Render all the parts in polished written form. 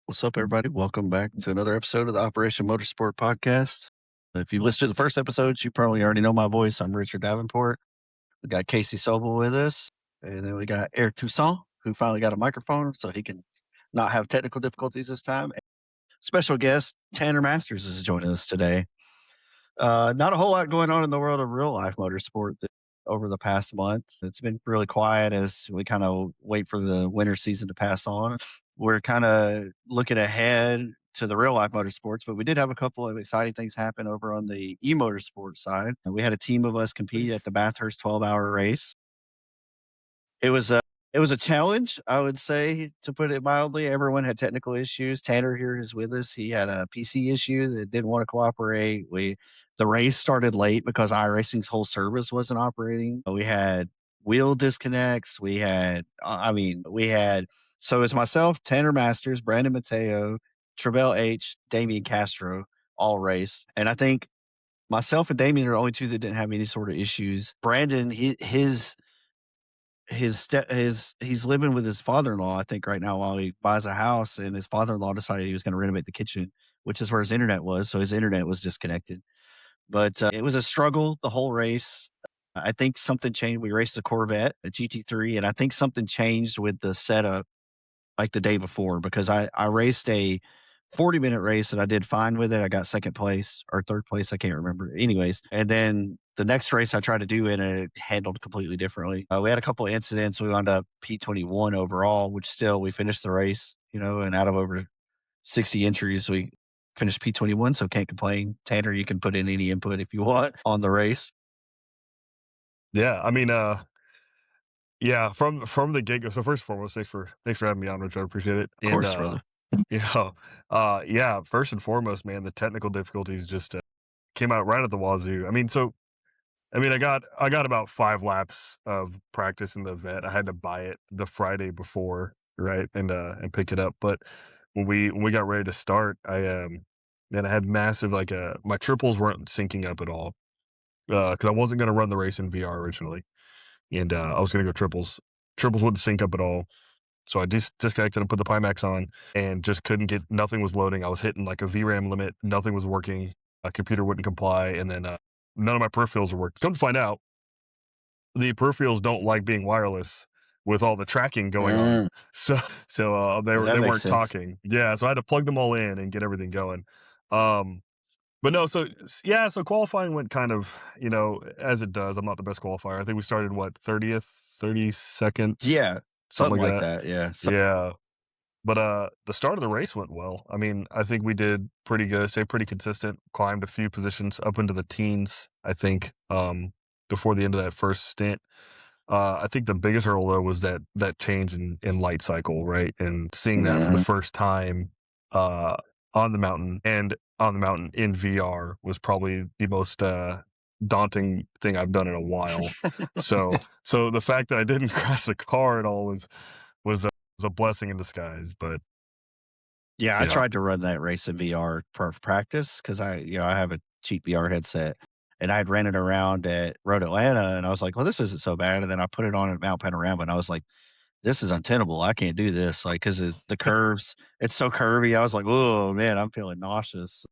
What's up, everybody? Welcome back to another episode of the Operation Motorsport podcast. If you listened to the first episodes, you probably already know my voice. I'm Richard Davenport. We got Casey Sobel with us, and then we got Eric Toussaint, who finally got a microphone so he can not have technical difficulties this time. Special guest Tanner Masters is joining us today. Not a whole lot going on in the world of real life motorsport over the past month. It's been really quiet as we kind of wait for the winter season to pass on. We're kind of looking ahead to the real life motorsports, but we did have a couple of exciting things happen over on the e-motorsport side. We had a team of us compete at the Bathurst 12-hour race. It was a challenge, I would say, to put it mildly. Everyone had technical issues. Tanner here is with us. He had a PC issue that didn't want to cooperate. The race started late because iRacing's whole service wasn't operating. We had wheel disconnects. So it's myself, Tanner Masters, Brandon Mateo, Travell H, Damian Castro, all raced. And I think myself and Damian are the only two that didn't have any sort of issues. Brandon, he's living with his father-in-law, I think, right now while he buys a house, and his father-in-law decided he was going to renovate the kitchen, which is where his internet was. So his internet was disconnected. But it was a struggle the whole race. I think something changed. We raced a Corvette, a GT3, and I think something changed with the setup like the day before because I raced a 40-minute race and I did fine with it. I got second place or third place. I can't remember. Anyways, and then the next race I tried to do and it handled completely differently. We had a couple of incidents. We wound up P21 overall, which still we finished the race, and out of over 60 entries, we finished P21. So can't complain. Tanner, you can put in any input if you want on the race. Yeah, I mean, yeah, from the get go. So first and foremost, thanks for having me on, Rich. I appreciate it. Of course, brother. Yeah, yeah. First and foremost, man, the technical difficulties just came out right at the wazoo. I mean, I got about 5 laps of practice in the vet. I had to buy it the Friday before, right, and pick it up. But when we got ready to start, I had massive my triples weren't syncing up at all because I wasn't gonna run the race in VR originally. And I was going to go triples. Triples wouldn't sync up at all. So I disconnected and put the Pimax on and just couldn't get, nothing was loading. I was hitting like a VRAM limit. Nothing was working. A computer wouldn't comply. And then none of my peripherals were working. Come to find out, the peripherals don't like being wireless with all the tracking going on. So they That makes weren't sense. talking. Yeah. So I had to plug them all in and get everything going. But no, so qualifying went kind of, as it does. I'm not the best qualifier. I think we started 30th, 32nd, Yeah, something something like like that. that. Yeah. Yeah. But the start of the race went well. I mean, I think we did pretty good, stayed pretty consistent, climbed a few positions up into the teens, I think, before the end of that first stint. I think the biggest hurdle though was that change in light cycle, right? And seeing that for the first time uh on the mountain in VR was probably the most daunting thing I've done in a while. So the fact that I didn't crash the car at all was a blessing in disguise. But Yeah, I yeah, tried to run that race in VR for practice because I have a cheap VR headset and I had ran it around at Road Atlanta and I was like, well, this isn't so bad. And then I put it on at Mount Panorama and I was like, this is untenable. I can't do this. Like, cause the curves, it's so curvy. I was like, oh man, I'm feeling nauseous.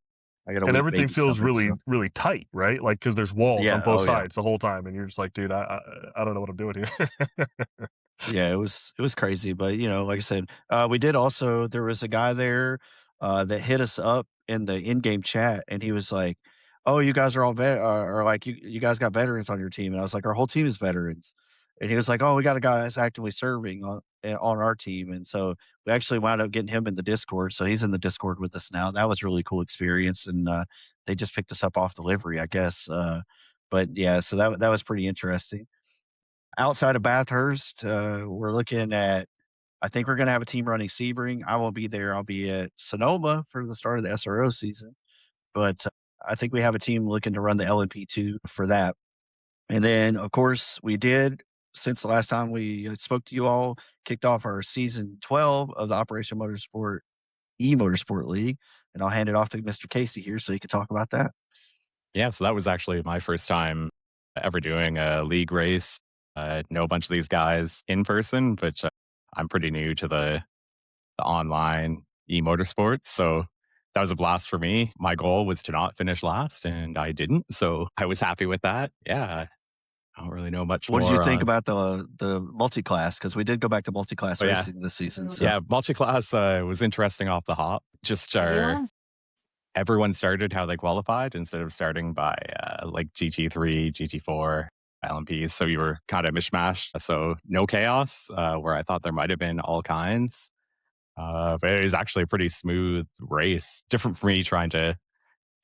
I got a and weak everything baby feels stomach. really So really tight, right? Like because there's walls on yeah. both Oh yeah. sides the whole time, and you're just like, dude, I don't know what I'm doing here. Yeah, it was crazy, but like I said, we did also there was a guy there that hit us up in the in-game chat, and he was like, "Oh, you guys are all or like you guys got veterans on your team," and I was like, "Our whole team is veterans," and he was like, "Oh, we got a guy that's actively serving on our team," and so we actually wound up getting him in the Discord, so he's in the Discord with us now. That was a really cool experience, and they just picked us up off delivery, I guess. But yeah, so that was pretty interesting. Outside of Bathurst, we're looking at I think we're gonna have a team running Sebring. I won't be there. I'll be at Sonoma for the start of the SRO season, but I think we have a team looking to run the LMP2 for that. And then, of course, we did since the last time we spoke to you all, kicked off our season 12 of the Operation Motorsport E-Motorsport League, and I'll hand it off to Mr. Casey here so he can talk about that. Yeah, so that was actually my first time ever doing a league race. Know a bunch of these guys in person, but I'm pretty new to the online E-motorsports. So that was a blast for me. My goal was to not finish last, and I didn't. So I was happy with that. Yeah. I don't really know much What did you more think on. about the multi-class? Because we did go back to multi-class Oh, yeah. racing this season. So Yeah. Multi-class was interesting off the hop. Just everyone started how they qualified instead of starting by like GT3, GT4, LMPs. So you were kind of mishmashed. So no chaos, where I thought there might have been all kinds. But it was actually a pretty smooth race. Different for me trying to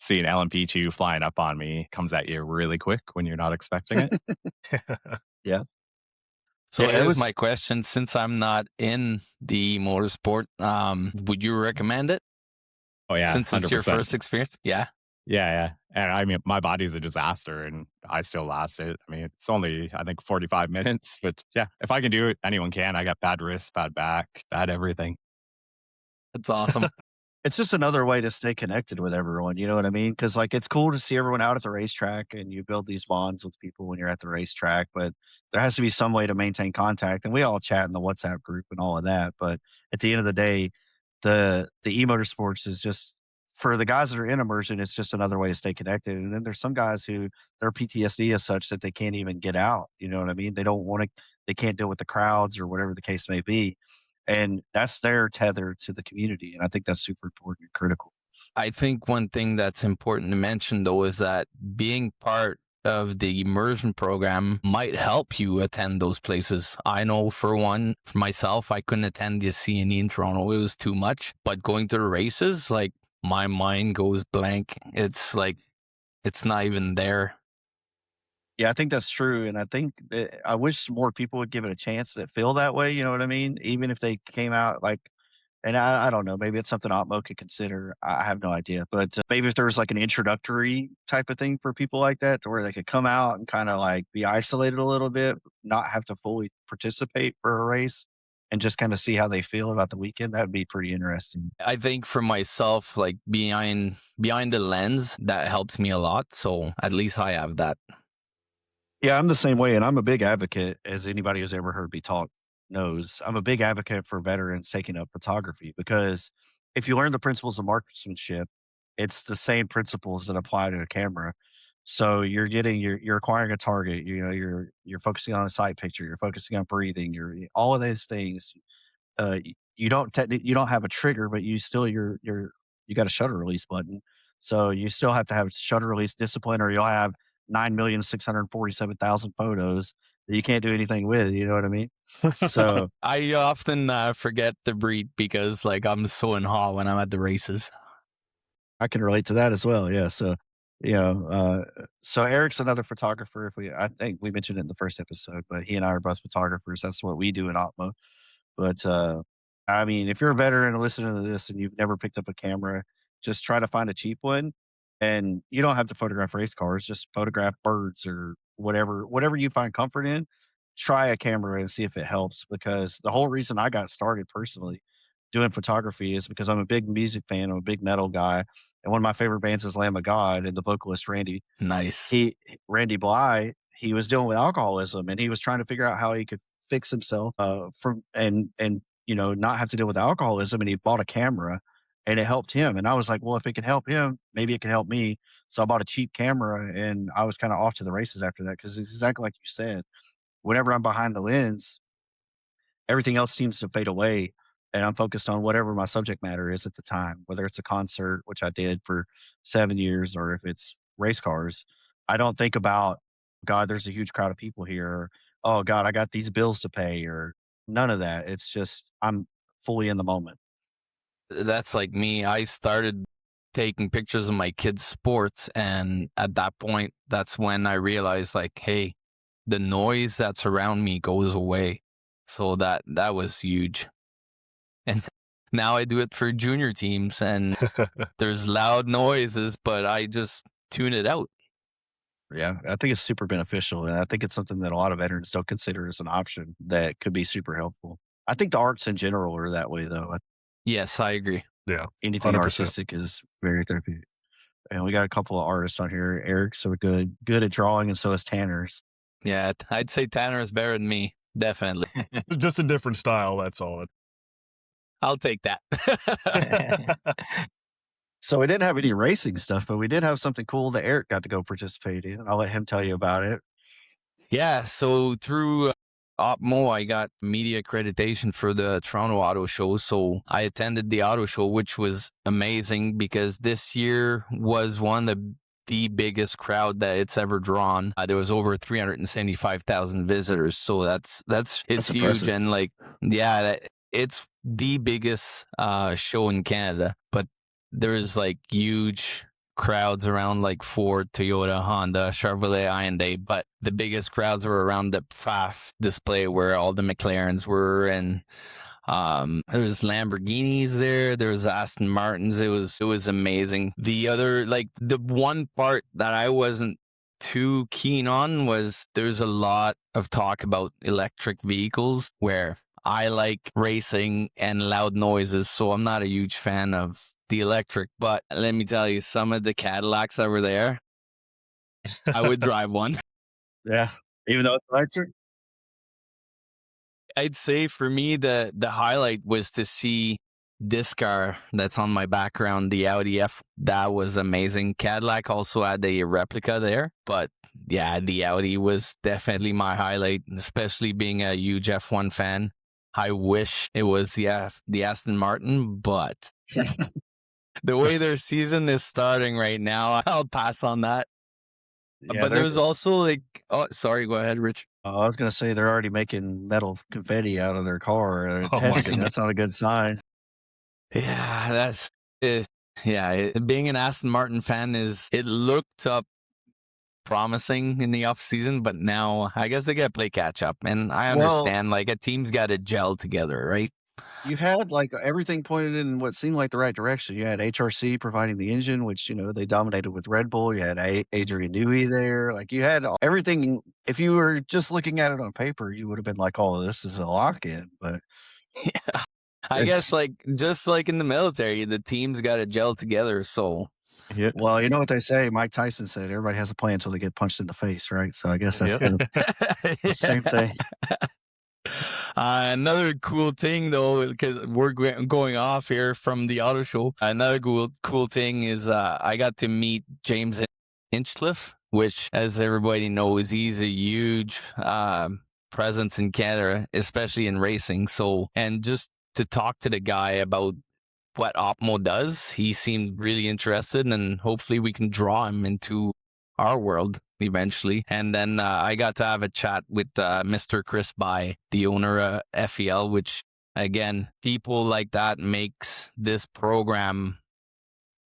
see an LMP2 flying up on me, comes at you really quick when you're not expecting it. yeah, So yeah, it here's my was. question. Since I'm not in the motorsport, would you recommend it? Oh, yeah, Since it's your 100%. first experience? Yeah. Yeah. And I mean, my body's a disaster and I still lasted. I mean, it's only, I think, 45 minutes. But yeah, if I can do it, anyone can. I got bad wrists, bad back, bad everything. That's awesome. It's just another way to stay connected with everyone. You know what I mean? Because like it's cool to see everyone out at the racetrack, and you build these bonds with people when you're at the racetrack. But there has to be some way to maintain contact, and we all chat in the WhatsApp group and all of that. But at the end of the day, the e-motorsports is just for the guys that are in immersion. It's just another way to stay connected. And then there's some guys who their PTSD is such that they can't even get out. You know what I mean? They don't want to. They can't deal with the crowds or whatever the case may be, and that's their tether to the community. And I think that's super important and critical. I think one thing that's important to mention, though, is that being part of the immersion program might help you attend those places. I know for myself, I couldn't attend the CNE in Toronto. It was too much. But going to the races, like my mind goes blank. It's like, it's not even there. Yeah, I think that's true. And I think I wish more people would give it a chance that feel that way. You know what I mean? Even if they came out like, and I don't know, maybe it's something Opmo could consider. I have no idea. But maybe if there was like an introductory type of thing for people like that to where they could come out and kind of like be isolated a little bit, not have to fully participate for a race and just kind of see how they feel about the weekend, that would be pretty interesting. I think for myself, like behind the lens, that helps me a lot. So at least I have that. Yeah, I'm the same way, and I'm a big advocate, as anybody who's ever heard me talk knows. I'm a big advocate for veterans taking up photography because if you learn the principles of marksmanship, it's the same principles that apply to a camera. So you're acquiring a target. You know, you're focusing on a sight picture. You're focusing on breathing. You're all of these things. You don't have a trigger, but you got a shutter release button. So you still have to have shutter release discipline, or you'll have 9,647,000 photos that you can't do anything with. You know what I mean? So I often forget to breathe because like I'm so in awe when I'm at the races. I can relate to that as well. Yeah. So, so Eric's another photographer. I think we mentioned it in the first episode, but he and I are both photographers. That's what we do in Opmo. But I mean, if you're a veteran and listening to this and you've never picked up a camera, just try to find a cheap one. And you don't have to photograph race cars, just photograph birds or whatever you find comfort in. Try a camera and see if it helps. Because the whole reason I got started personally doing photography is because I'm a big music fan. I'm a big metal guy. And one of my favorite bands is Lamb of God, and the vocalist Nice. Randy Bly, he was dealing with alcoholism, and he was trying to figure out how he could fix himself from and not have to deal with alcoholism. And he bought a camera, and it helped him. And I was like, well, if it can help him, maybe it can help me. So I bought a cheap camera, and I was kind of off to the races after that because it's exactly like you said. Whenever I'm behind the lens, everything else seems to fade away, and I'm focused on whatever my subject matter is at the time, whether it's a concert, which I did for 7 years, or if it's race cars. I don't think about, God, there's a huge crowd of people here, or, oh God, I got these bills to pay, or none of that. It's just I'm fully in the moment. That's like me. I started taking pictures of my kids' sports, and at that point, that's when I realized, like, hey, the noise that's around me goes away. So that was huge. And now I do it for junior teams, and there's loud noises, but I just tune it out. Yeah, I think it's super beneficial, and I think it's something that a lot of veterans don't consider as an option that could be super helpful. I think the arts in general are that way, though. Yes, I agree. Yeah. Anything 100%. artistic is very therapeutic. And we got a couple of artists on here. Eric's so good at drawing, and so is Tanner's. Yeah, I'd say Tanner is better than me. Definitely. Just a different style. That's all. I'll take that. So we didn't have any racing stuff, but we did have something cool that Eric got to go participate in. I'll let him tell you about it. Yeah, so through OpMo, I got media accreditation for the Toronto Auto Show. So I attended the auto show, which was amazing because this year was one of the biggest crowd that it's ever drawn. There was over 375,000 visitors. So it's huge. impressive. And like, yeah, it's the biggest show in Canada, but there's like huge crowds around like Ford, Toyota, Honda, Chevrolet, Hyundai, but the biggest crowds were around the FAF display where all the McLarens were, and there was Lamborghinis there was Aston Martins. It was amazing. The other, like, the one part that I wasn't too keen on was there's a lot of talk about electric vehicles where I like racing and loud noises, so I'm not a huge fan of the electric. But let me tell you, some of the Cadillacs that were there, I would drive one. Yeah. Even though it's electric? I'd say for me, the highlight was to see this car that's on my background, the Audi F. That was amazing. Cadillac also had a replica there, but yeah, the Audi was definitely my highlight, especially being a huge F1 fan. I wish it was the Aston Martin, but the way their season is starting right now, I'll pass on that. Yeah, But there's also like, oh, sorry, go ahead, Rich. I was going to say they're already making metal confetti out of their car. Oh my Testing. God. That's not a good sign. Yeah, that's it. Yeah, being an Aston Martin fan it looked up promising in the off season, but now I guess they got to play catch up. And I understand, like, a team's got to gel together, right? You had like everything pointed in what seemed like the right direction. You had HRC providing the engine, which, they dominated with Red Bull. You had Adrian Newey there. Like, you had everything. If you were just looking at it on paper, you would have been like, oh, this is a lock-in. But Yeah, I guess like just like in the military, the team's got to gel together. So yeah. Well, you know what they say? Mike Tyson said everybody has a plan until they get punched in the face, right? So I guess that's Yep. kind of the same thing. Another cool thing, though, because we're going off here from the auto show. Another cool thing is I got to meet James Hinchcliffe, which, as everybody knows, he's a huge presence in Canada, especially in racing. So, and just to talk to the guy about what OpMo does, he seemed really interested, and hopefully we can draw him into our world eventually. And then I got to have a chat with Mr. Chris Bai, the owner of FEL, which, again, people like that makes this program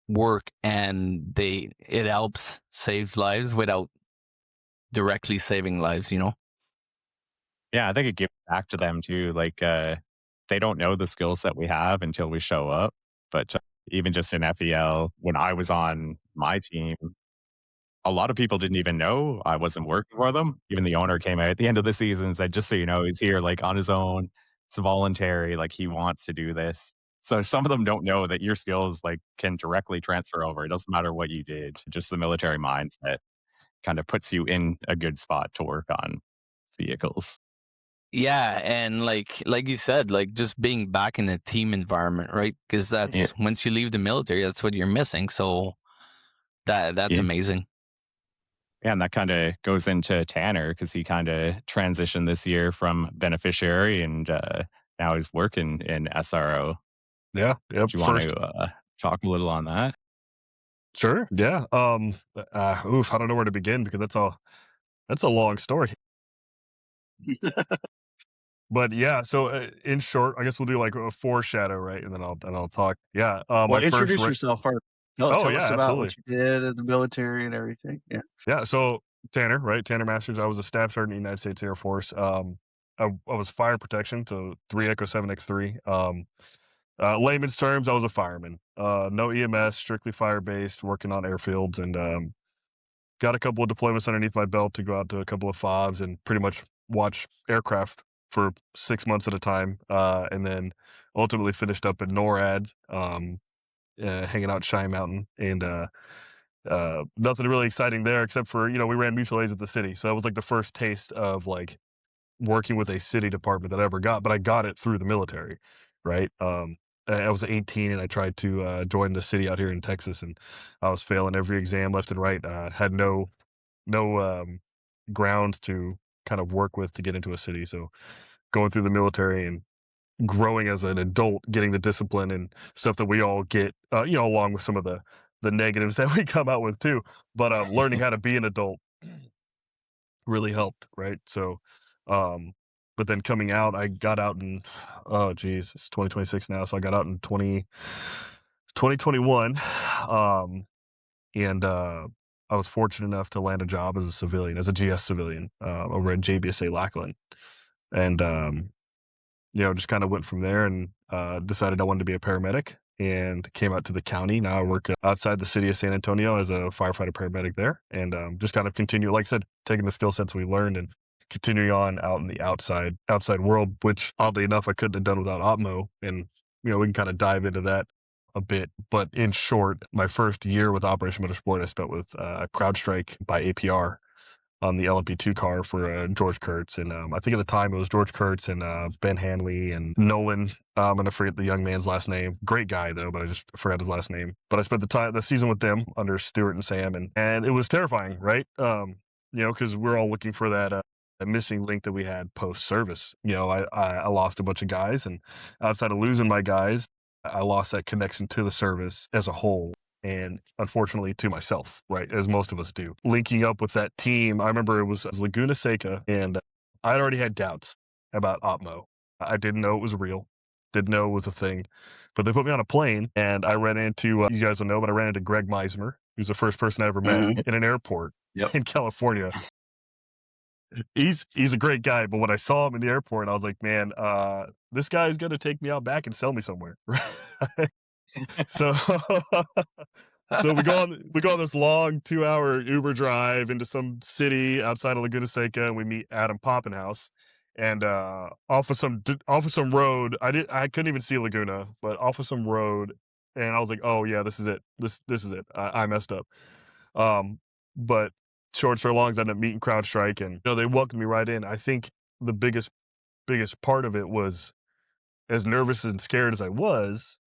work, and it helps saves lives without directly saving lives, Yeah, I think it gives back to them too. Like, they don't know the skills that we have until we show up. But even just in FEL, when I was on my team, a lot of people didn't even know I wasn't working for them. Even the owner came out at the end of the season and said, just so you know, he's here like on his own. It's voluntary. Like, he wants to do this. So some of them don't know that your skills like can directly transfer over. It doesn't matter what you did. Just the military mindset kind of puts you in a good spot to work on vehicles. Yeah, and like you said, like just being back in a team environment, right? Because that's once you leave the military, that's what you're missing. So that's amazing. Yeah, and that kind of goes into Tanner because he kind of transitioned this year from beneficiary and now he's working in SRO. Yeah. Yep. Do you want to talk a little on that? Sure. Yeah. I don't know where to begin because that's a long story. But yeah, so in short, I guess we'll do like a foreshadow, right? And then I'll talk. Yeah. Well, introduce yourself first. Tell us about absolutely. what you did in the military and everything. Yeah. Yeah. So Tanner, right? Tanner Masters. I was a staff sergeant in the United States Air Force. I was fire protection to 3 Echo 7X3. Layman's terms, I was a fireman. No EMS, strictly fire based, working on airfields, and got a couple of deployments underneath my belt to go out to a couple of FOBs and pretty much watch aircraft for 6 months at a time, and then ultimately finished up at NORAD, hanging out Shy Mountain, and nothing really exciting there except for we ran mutual aids at the city, so that was like the first taste of like working with a city department that I ever got, but I got it through the military, right? I was 18 and I tried to join the city out here in Texas, and I was failing every exam left and right. Had no ground to kind of work with to get into a city. So going through the military and growing as an adult, getting the discipline and stuff that we all get, along with some of the negatives that we come out with too. But learning how to be an adult really helped, right? So, but then coming out, I got out in, oh geez, it's 2026 now, so I got out in 2021, and I was fortunate enough to land a job as a civilian, as a GS civilian, over at JBSA Lackland, and just kind of went from there and decided I wanted to be a paramedic and came out to the county. Now I work outside the city of San Antonio as a firefighter paramedic there, and just kind of continue, like I said, taking the skill sets we learned and continuing on out in the outside world, which oddly enough I couldn't have done without Opmo. And we can kind of dive into that a bit. But in short, my first year with Operation Motorsport I spent with CrowdStrike by APR on the LMP2 car for George Kurtz, and I think at the time it was George Kurtz and Ben Hanley and Nolan. I'm gonna forget the young man's last name. Great guy though, but I just forgot his last name. But I spent the season with them under Stuart and Sam, and it was terrifying, right? Because we're all looking for that missing link that we had post service. I lost a bunch of guys, and outside of losing my guys, I lost that connection to the service as a whole. And unfortunately to myself, right, as most of us do. Linking up with that team, I remember it was Laguna Seca, and I'd already had doubts about Opmo. I didn't know it was real, didn't know it was a thing, but they put me on a plane, and I ran into, you guys will know, but I ran into Greg Meismer, who's the first person I ever met in an airport in California. He's a great guy, but when I saw him in the airport, I was like, man, this guy's going to take me out back and sell me somewhere, right? So we go on this long 2-hour Uber drive into some city outside of Laguna Seca, and we meet Adam Poppenhouse. And off of some road, I couldn't even see Laguna, but off of some road, and I was like, oh yeah, this is it. This is it. I messed up. But short story long, I ended up meeting CrowdStrike, and they welcomed me right in. I think the biggest part of it was, as nervous and scared as I was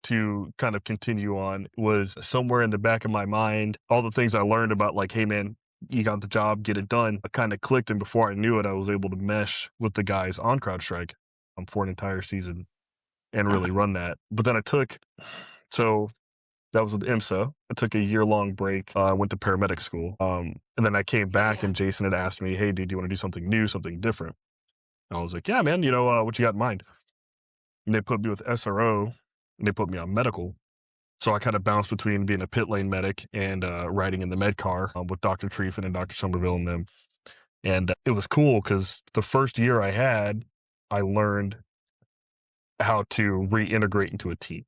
to kind of continue on, was somewhere in the back of my mind, all the things I learned about, like, hey man, you got the job, get it done, kind of clicked, and before I knew it, I was able to mesh with the guys on CrowdStrike for an entire season and really run that. But then so that was with IMSA. I took a year-long break. I went to paramedic school, and then I came back, and Jason had asked me, hey dude, do you want to do something new, something different? And I was like, yeah man, what you got in mind? And they put me with SRO, and they put me on medical. So I kind of bounced between being a pit lane medic and riding in the med car with Dr. Treefan and Dr. Somerville and them. And it was cool because the first year I learned how to reintegrate into a team.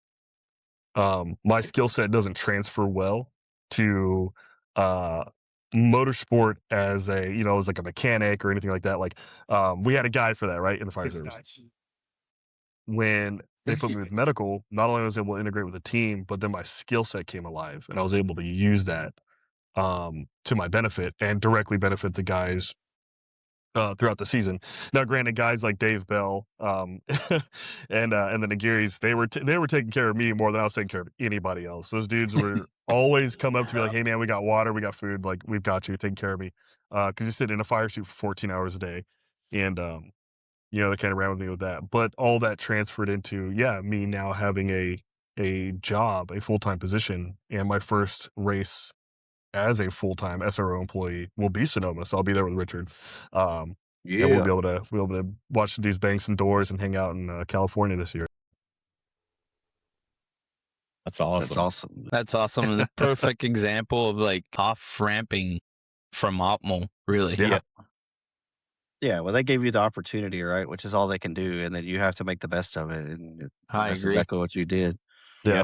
My skill set doesn't transfer well to motorsport as as like a mechanic or anything like that. Like we had a guy for that, right, in the fire service. When they put me with medical, not only was I able to integrate with the team, but then my skill set came alive, and I was able to use that to my benefit and directly benefit the guys throughout the season. Now, granted, guys like Dave Bell and the Nagiris, they were taking care of me more than I was taking care of anybody else. Those dudes were always come up to me like, hey man, we got water, we got food, like we've got you, taking care of me, because you sit in a fire suit for 14 hours a day, and they kind of ran with me with that. But all that transferred into, me now having a job, a full-time position, and my first race as a full-time SRO employee will be Sonoma. So I'll be there with Richard. And we'll be able to watch these bang some doors and hang out in California this year. That's awesome. That's awesome. The perfect example of like off-ramping from Opmo, really. Yeah, well, they gave you the opportunity, right? Which is all they can do, and then you have to make the best of it. And that's exactly what you did. Yeah.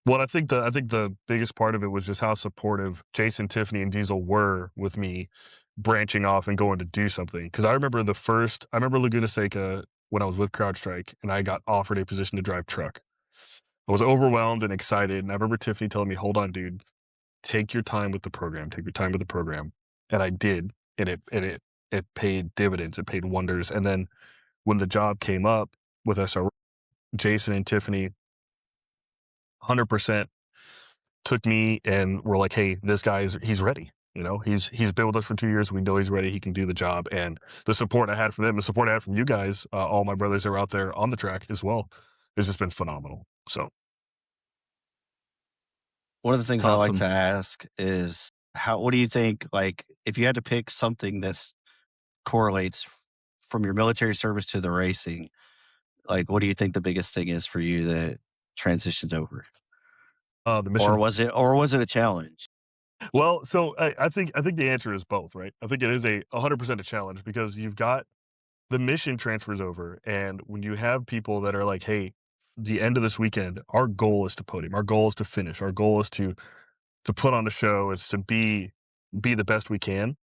Well, I think the biggest part of it was just how supportive Jason, Tiffany, and Diesel were with me branching off and going to do something. Because I remember Laguna Seca when I was with CrowdStrike, and I got offered a position to drive truck. I was overwhelmed and excited, and I remember Tiffany telling me, "Hold on, dude, take your time with the program. Take your time with the program." And I did, and it paid dividends. It paid wonders. And then when the job came up with SRO, Jason and Tiffany 100% took me and were like, hey, this he's ready. He's been with us for 2 years. We know he's ready. He can do the job. And the support I had from them, the support I had from you guys, all my brothers that are out there on the track as well, has just been phenomenal. So one of the things It's I like awesome. to ask is what do you think, like, if you had to pick something that correlates from your military service to the racing, like, what do you think the biggest thing is for you that transitions over? the Or mission. was it a challenge? Well, so I think the answer is both, right? I think it is 100% a challenge because you've got the mission transfers over, and when you have people that are like, hey, the end of this weekend, our goal is to podium, our goal is to finish, our goal is to put on a show, is to be the best we can.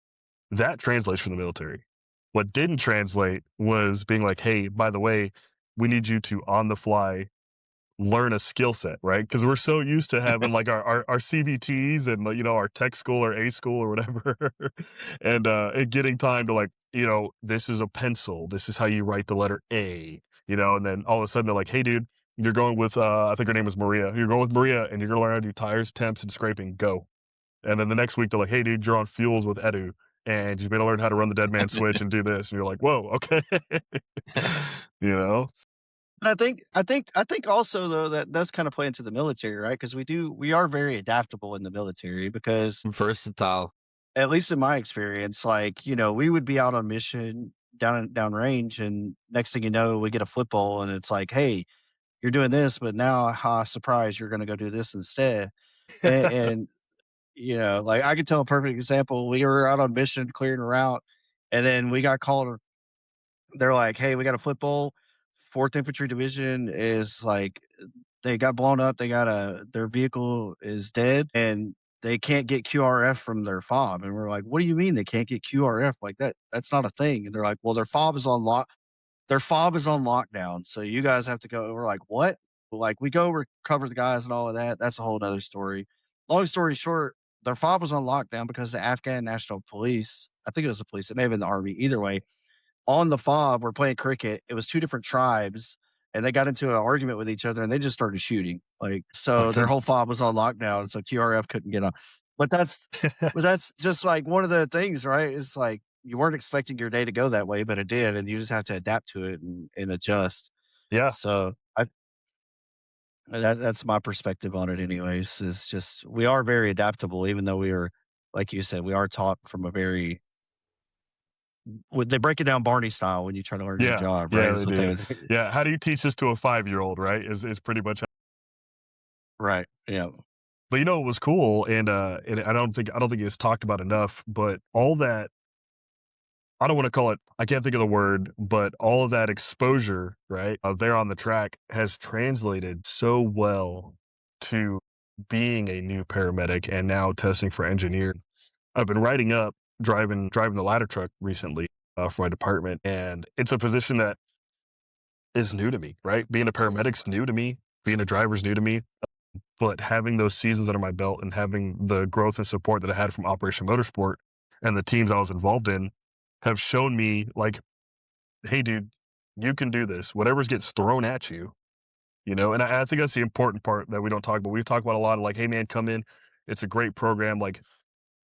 That translates from the military. What didn't translate was being like, hey, by the way, we need you to on the fly learn a skill set, right? Because we're so used to having like our CVTs and our tech school or A school or whatever, and getting time to like, this is a pencil, this is how you write the letter A, and then all of a sudden they're like, hey dude, you're going with I think her name is Maria. You're going with Maria and you're gonna learn how to do tires, temps, and scraping. Go. And then the next week they're like, hey dude, you're on fuels with Edu and you're gonna learn how to run the dead man switch and do this. And you're like, whoa, okay. you know? And I think also though that does kind of play into the military, right? Because we are very adaptable in the military because Versatile. at least in my experience, like, we would be out on mission down range, and next thing you know, we get a flip ball and it's like, hey, you're doing this, but now, surprise, you're gonna go do this instead. And like I could tell a perfect example. We were out on mission clearing a route, and then we got called. They're like, "Hey, we got a flip bowl. 4th Infantry Division is like they got blown up. They got their vehicle is dead, and they can't get QRF from their fob." And we're like, "What do you mean they can't get QRF? Like that's not a thing." And they're like, "Well, their fob is on lock. Their fob is on lockdown. So you guys have to go." We're like, "What?" Like we go recover the guys and all of that. That's a whole other story. Long story short, their fob was on lockdown because the Afghan National Police, I think it was the police, it may have been the army, either way, on the fob, we're playing cricket. It was 2 different tribes, and they got into an argument with each other, and they just started shooting. Like, My so their whole goodness. fob was on lockdown, so QRF couldn't get on. But that's just like one of the things, right? It's like you weren't expecting your day to go that way, but it did, and you just have to adapt to it and adjust. Yeah. So that's my perspective on it anyways, is just we are very adaptable, even though we are, like you said, we are taught from a very they break it down Barney style when you try to learn your Yeah. job, right? Yeah, Is they what they do. would Yeah. How do you teach this to a 5-year-old, right? Is pretty much. right, yeah. But what was cool, and I don't think it was talked about enough, but all that, I don't want to call it, I can't think of the word, but all of that exposure, right, there on the track has translated so well to being a new paramedic and now testing for engineer. I've been driving the ladder truck recently for my department, and it's a position that is new to me, right? Being a paramedic's new to me, being a driver's new to me, but having those seasons under my belt and having the growth and support that I had from Operation Motorsport and the teams I was involved in have shown me like, hey, dude, you can do this. Whatever gets thrown at you, and I think that's the important part that we don't talk about. We talk about a lot of like, hey, man, come in. It's a great program. Like,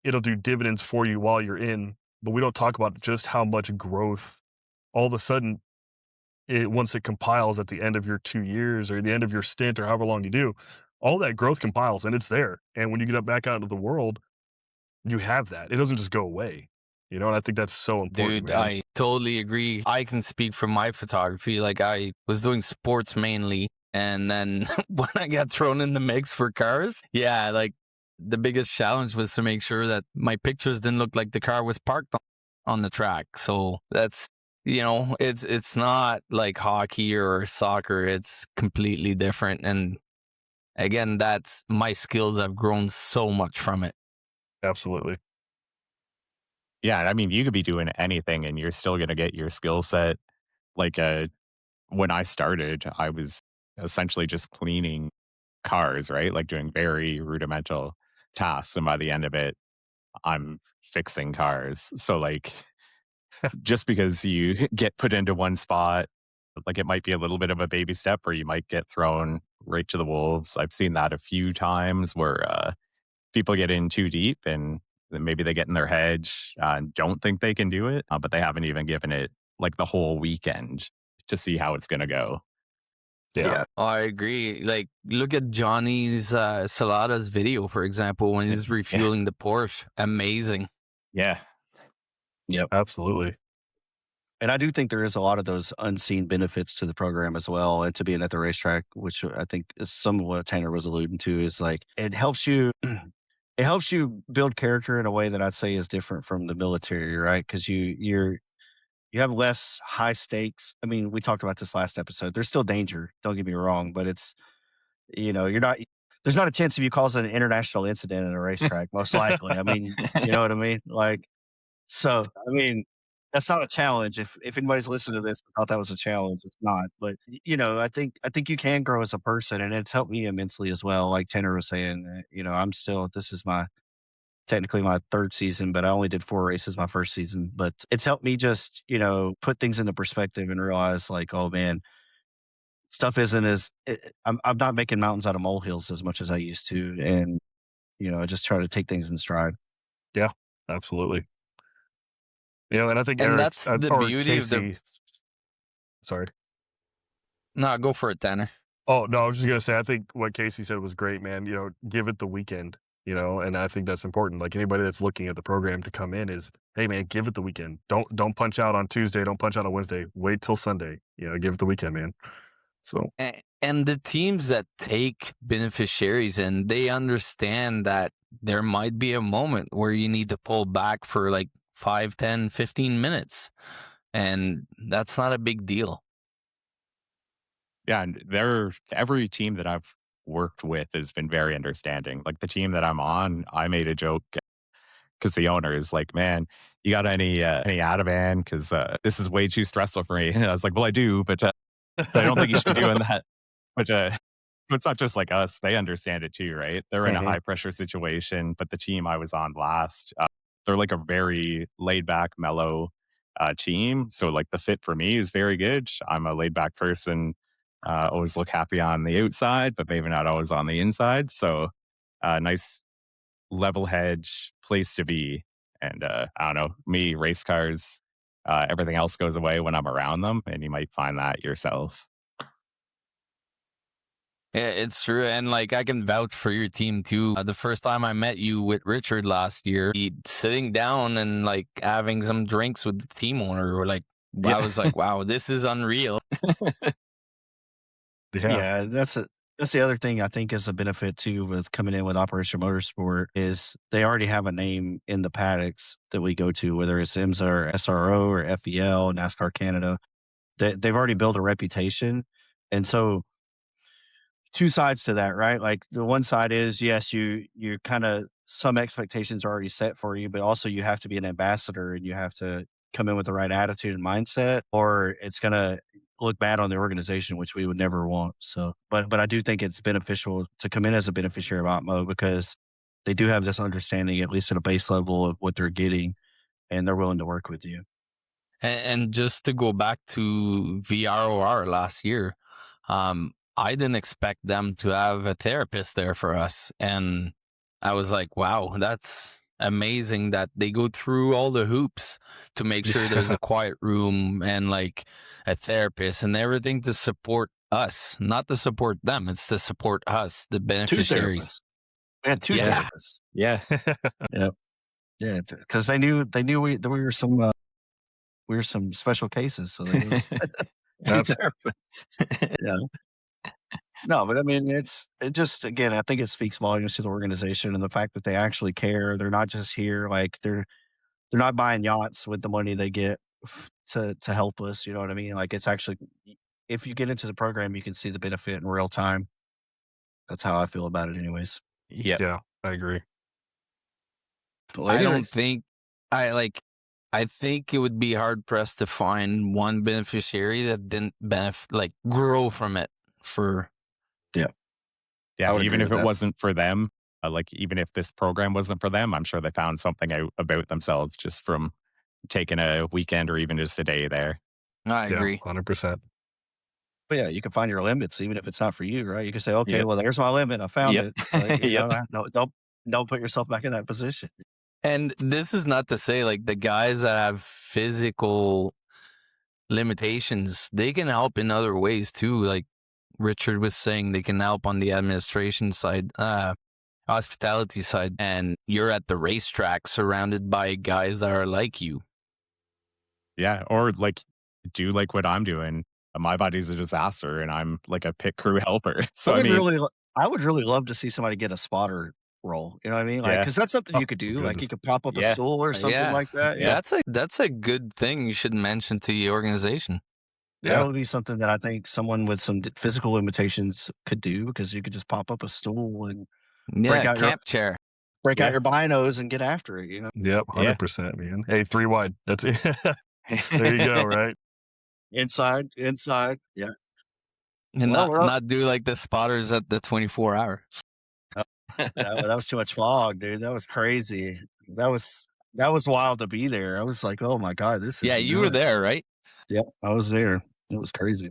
it'll do dividends for you while you're in, but we don't talk about just how much growth all of a sudden once it compiles at the end of your 2 years or the end of your stint or however long you do, all that growth compiles and it's there. And when you get back out into the world, you have that. It doesn't just go away. And I think that's so important, Dude, man. I totally agree. I can speak from my photography. Like, I was doing sports mainly, and then when I got thrown in the mix for cars, yeah, like the biggest challenge was to make sure that my pictures didn't look like the car was parked on the track. So that's, it's not like hockey or soccer. It's completely different. And again, that's my skills. I've grown so much from it. Absolutely. Yeah, I mean, you could be doing anything and you're still going to get your skill set. Like, when I started, I was essentially just cleaning cars, right? Like doing very rudimental tasks. And by the end of it, I'm fixing cars. So, like, just because you get put into one spot Like it might be a little bit of a baby step where you might get thrown right to the wolves. I've seen that a few times where people get in too deep and then maybe they get in their head and don't think they can do it, but they haven't even given it like the whole weekend to see how it's going to go. Yeah. I agree. Like, look at Johnny's Salada's video, for example, when he's refueling the Porsche. Amazing. Yeah. Yep. Absolutely. And I do think there is a lot of those unseen benefits to the program as well. And to being at the racetrack, which I think is some of what Tanner was alluding to, is like it helps you build character in a way that I'd say is different from the military, right? Because you have less high stakes. I mean, we talked about this last episode. There's still danger, don't get me wrong, but it's there's not a chance of you causing an international incident at a racetrack, most likely. I mean, you know what I mean? Like, so I mean, that's not a challenge. If anybody's listening to this and thought that was a challenge, it's not. But I think you can grow as a person, and it's helped me immensely as well. Like Tanner was saying, this is technically my third season, but I only did 4 races my first season. But it's helped me just put things into perspective and realize like, oh man, stuff isn't I'm not making mountains out of molehills as much as I used to, and I just try to take things in stride. Yeah, absolutely. And I think And Eric's that's the or beauty of the. Casey. Sorry. No, go for it, Tanner. Oh no, I was just gonna say I think what Casey said was great, man. Give it the weekend. And I think that's important. Like anybody that's looking at the program to come in is, hey man, give it the weekend. Don't punch out on Tuesday. Don't punch out on Wednesday. Wait till Sunday. Give it the weekend, man. So. And the teams that take beneficiaries and they understand that there might be a moment where you need to pull back for like 5, 10, 15 minutes. And that's not a big deal. Yeah, and every team that I've worked with has been very understanding. Like the team that I'm on, I made a joke because the owner is like, "Man, you got any Ativan? Because this is way too stressful for me." And I was like, "Well, I do, but I don't think you should be doing that." But it's not just like us; they understand it too, right? They're in a high pressure situation. But the team I was on last, they're like a very laid back, mellow team. So like the fit for me is very good. I'm a laid back person. Always look happy on the outside, but maybe not always on the inside. So, nice level hedge place to be. And I don't know, me, race cars, everything else goes away when I'm around them, and you might find that yourself. Yeah, it's true. And like, I can vouch for your team too. The first time I met you with Richard last year, sitting down and like having some drinks with the team owner, I was like, wow, this is unreal. Yeah, that's the other thing I think is a benefit too with coming in with Operation Motorsport is they already have a name in the paddocks that we go to, whether it's IMSA or SRO or FEL, NASCAR Canada. They've already built a reputation. And so 2 sides to that, right? Like the one side is, yes, you kind of some expectations are already set for you, but also you have to be an ambassador and you have to come in with the right attitude and mindset, or it's going to look bad on the organization, which we would never want. So, but I do think it's beneficial to come in as a beneficiary of OPMO because they do have this understanding, at least at a base level, of what they're getting, and they're willing to work with you. And just to go back to VROR last year, I didn't expect them to have a therapist there for us. And I was like, wow, that's amazing that they go through all the hoops to make sure there's a quiet room and like a therapist and everything to support us, not to support them. It's to support us, the beneficiaries. We had 2 therapists. Yeah. Yep. Yeah. Because they knew we were some special cases. So they was 2 therapists. Yeah. No, but I mean, it just, again, I think it speaks volumes to the organization and the fact that they actually care. They're not just here, like they're not buying yachts with the money they get to help us. You know what I mean? Like it's actually, if you get into the program, you can see the benefit in real time. That's how I feel about it anyways. Yeah, I agree. I don't think I think it would be hard pressed to find one beneficiary that didn't grow from it for. Yeah, even if it wasn't for them, even if this program wasn't for them, I'm sure they found something out about themselves just from taking a weekend or even just a day there. I agree. 100%. But yeah, you can find your limits even if it's not for you, right? You can say, okay, Yep. well, there's my limit. I found Yep. it. But, Yep. don't put yourself back in that position. And this is not to say like the guys that have physical limitations, they can help in other ways too. Like Richard was saying, they can help on the administration side, hospitality side, and you're at the racetrack surrounded by guys that are like you. Yeah. Or like do like what I'm doing. My body's a disaster and I'm like a pit crew helper. So I mean, I would really love to see somebody get a spotter role. You know what I mean? Like, yeah. because that's something Oh, you could do. Like, you goodness. could prop up a Yeah. stool or something Yeah. like that. Yeah. That's a good thing you should mention to the organization. That would be something that I think someone with some physical limitations could do, because you could just pop up a stool and break Yeah, out camp chair. out Yeah. your binos and get after it. You know, Yep, Yeah. 100%, man. Hey, 3 wide. That's it. There you go, right? inside, yeah. And Well, we're up. not do like the spotters at the 24-hour. That was too much fog, dude. That was crazy. That was wild to be there. I was like, oh my God, this is Yeah, you were nuts. there, right? Yep, I was there. It was crazy.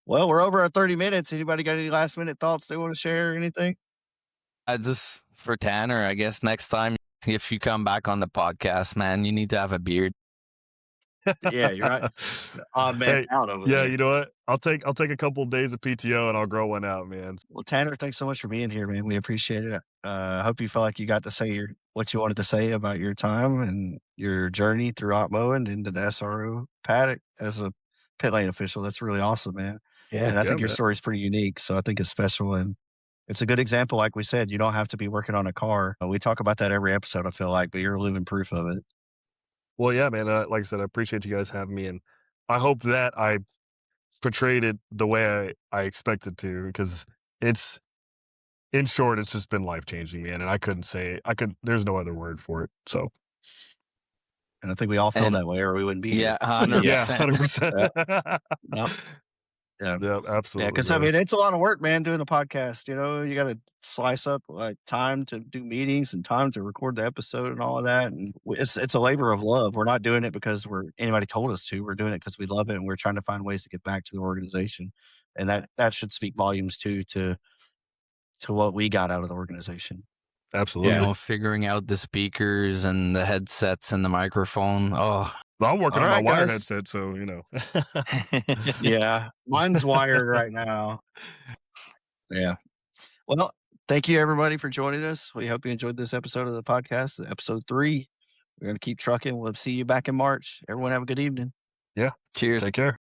Well, we're over at 30 minutes. Anybody got any last minute thoughts they want to share or anything? Just for Tanner, I guess next time if you come back on the podcast, man, you need to have a beard. Yeah, you're right. Odd man Hey, out over yeah, there. you know what? I'll take a couple days of PTO and I'll grow one out, man. Well, Tanner, thanks so much for being here, man. We appreciate it. I hope you felt like you got to say what you wanted to say about your time and your journey throughout mowing into the SRO paddock as a pit lane official. That's really awesome, man. And I think your man. story is pretty unique, so I think it's special. And it's a good example. Like we said, you don't have to be working on a car. We talk about that every episode, I feel like, but you're living proof of it. Well, yeah, man. Like I said, I appreciate you guys having me, and I hope that I portrayed it the way I expected to, because it's, in short, it's just been life changing, man. And there's no other word for it. So And I think we all feel that way, or we wouldn't be Yeah, here. 100%. yeah, 100%. Yep. Yeah. Yeah, absolutely. Yeah, because I mean, it's a lot of work, man, doing a podcast. You know, you got to slice up like time to do meetings and time to record the episode and all of that. And it's a labor of love. We're not doing it because anybody told us to. We're doing it because we love it, and we're trying to find ways to get back to the organization. And that should speak volumes too to what we got out of the organization. Absolutely. You know, figuring out the speakers and the headsets and the microphone. Oh, Well, I'm working All on my right, wired guys. headset, so you know. Yeah, mine's wired right now. Yeah. Well, thank you everybody for joining us. We hope you enjoyed this episode of the podcast, episode 3. We're going to keep trucking. We'll see you back in March. Everyone have a good evening. Yeah. cheers. Take care.